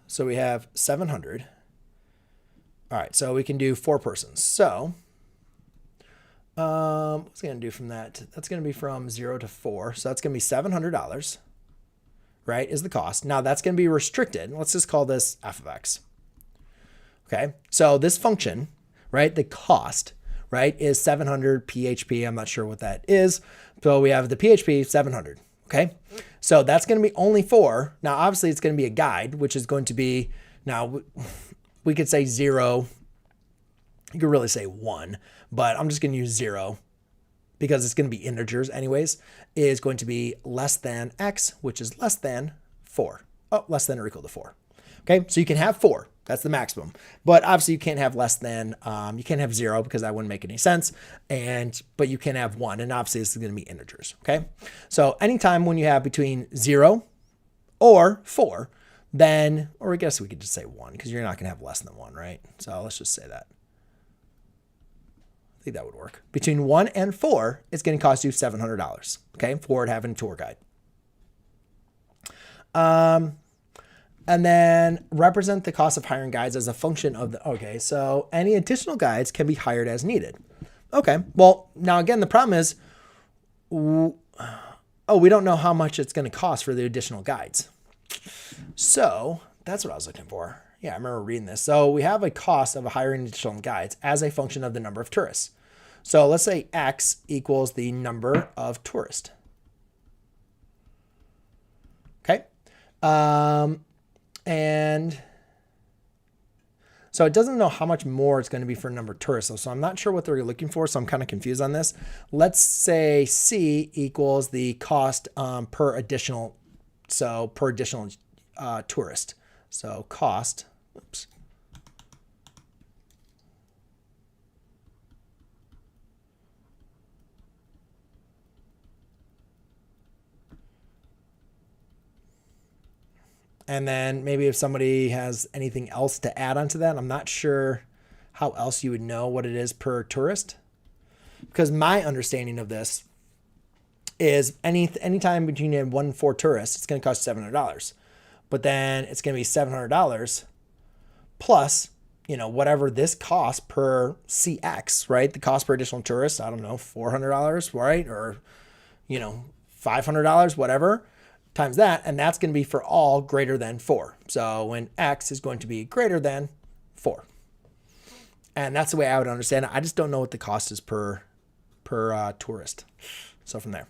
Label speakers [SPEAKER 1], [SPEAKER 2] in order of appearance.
[SPEAKER 1] So we have 700. All right, so we can do 4 persons. So what's it going to do from that? That's going to be from 0 to 4. So that's going to be $700, right, is the cost. Now that's going to be restricted. Let's just call this f of x. Okay, so this function, right, the cost, right, is 700 PHP. I'm not sure what that is. So we have the PHP 700. Okay, so that's going to be only 4. Now, obviously, it's going to be a guide, which is going to be, now we could say 0. You could really say 1, but I'm just going to use 0 because it's going to be integers anyways, is going to be less than x, which is less than 4. Oh, less than or equal to 4. Okay, so you can have 4. That's the maximum. But obviously you can't have less than, you can't have 0 because that wouldn't make any sense. But you can have 1. And obviously this is going to be integers. Okay, so anytime when you have between 0 or 4, then, or I guess we could just say 1 because you're not going to have less than 1, right? So let's just say that. I think that would work. Between 1 and 4, it's going to cost you $700. Okay, for having a tour guide. And then represent the cost of hiring guides as a function of the, okay, so any additional guides can be hired as needed. Okay, well, now again, the problem is, we don't know how much it's going to cost for the additional guides. So that's what I was looking for. Yeah, I remember reading this. So we have a cost of hiring additional guides as a function of the number of tourists. So let's say X equals the number of tourists. Okay. And so it doesn't know how much more it's going to be for number of tourists. So I'm not sure what they're looking for. So I'm kind of confused on this. Let's say C equals the cost per additional. So per additional tourist. So cost. Oops. And then maybe if somebody has anything else to add onto that, I'm not sure how else you would know what it is per tourist. Because my understanding of this is anytime between 1 and 4 tourists, it's going to cost $700. But then it's going to be $700 plus, whatever this cost per CX, right? The cost per additional tourist, I don't know, $400, right? Or, $500, whatever, times that. And that's going to be for all greater than 4. So when X is going to be greater than 4. And that's the way I would understand it. I just don't know what the cost is per tourist. So from there.